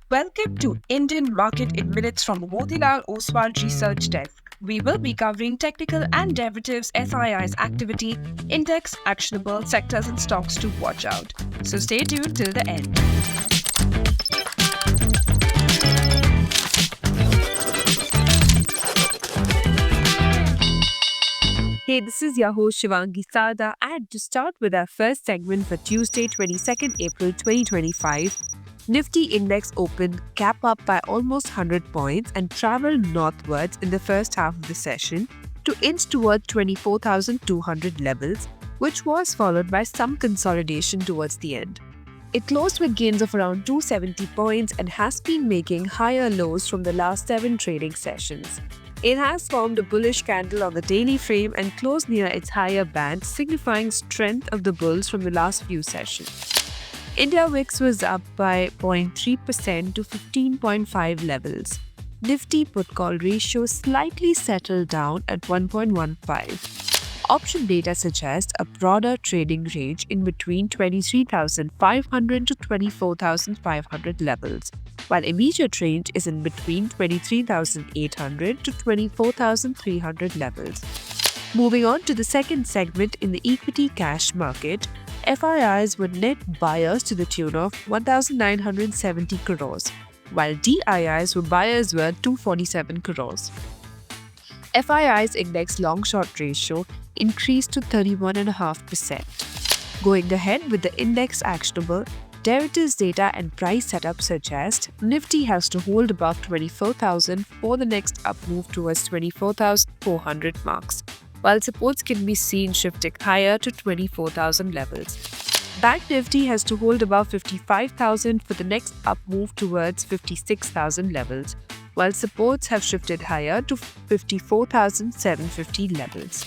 Welcome to Indian Market in Minutes from Motilal Oswal Research Desk. We will be covering technical and derivatives FII's activity, index, actionable sectors and stocks to watch out. So stay tuned till the end. Hey, this is your host Shivangi Sada, and to start with our first segment for Tuesday, 22nd April 2025, Nifty Index opened cap up by almost 100 points and traveled northwards in the first half of the session to inch toward 24,200 levels, which was followed by some consolidation towards the end. It closed with gains of around 270 points and has been making higher lows from the last 7 trading sessions. It has formed a bullish candle on the daily frame and closed near its higher band, signifying strength of the bulls from the last few sessions. India VIX was up by 0.3% to 15.5 levels. Nifty put-call ratio slightly settled down at 1.15. Option data suggests a broader trading range in between 23,500 to 24,500 levels, while immediate range is in between 23,800 to 24,300 levels. Moving on to the second segment in the equity cash market, FIIs were net buyers to the tune of 1,970 crores, while DIIs were buyers worth 247 crores. FII's index long-short ratio increased to 31.5%. Going ahead with the index actionable, derivatives data and price setup suggest Nifty has to hold above 24,000 for the next up move towards 24,400 marks, while supports can be seen shifting higher to 24,000 levels. Bank Nifty has to hold above 55,000 for the next up move towards 56,000 levels, while supports have shifted higher to 54,750 levels.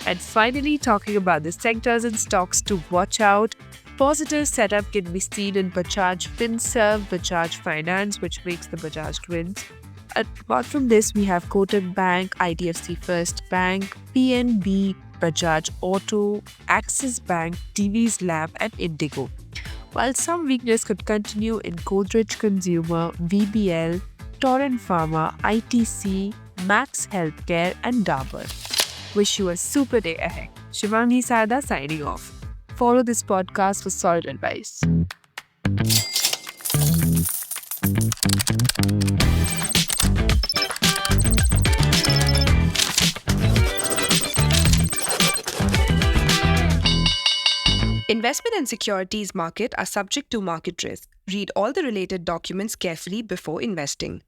And finally, talking about the sectors and stocks to watch out, positive setup can be seen in Bajaj Finserv, Bajaj Finance, which makes the Bajaj twins. Apart from this, we have Kotak Bank, IDFC First Bank, PNB, Bajaj Auto, Axis Bank, Divi's Lab, and Indigo. While some weakness could continue in Godrej Consumer, VBL, Torrent Pharma, ITC, Max Healthcare, and Dabur. Wish you a super day ahead. Shivangi Sada signing off. Follow this podcast for solid advice. Investment and securities market are subject to market risk. Read all the related documents carefully before investing.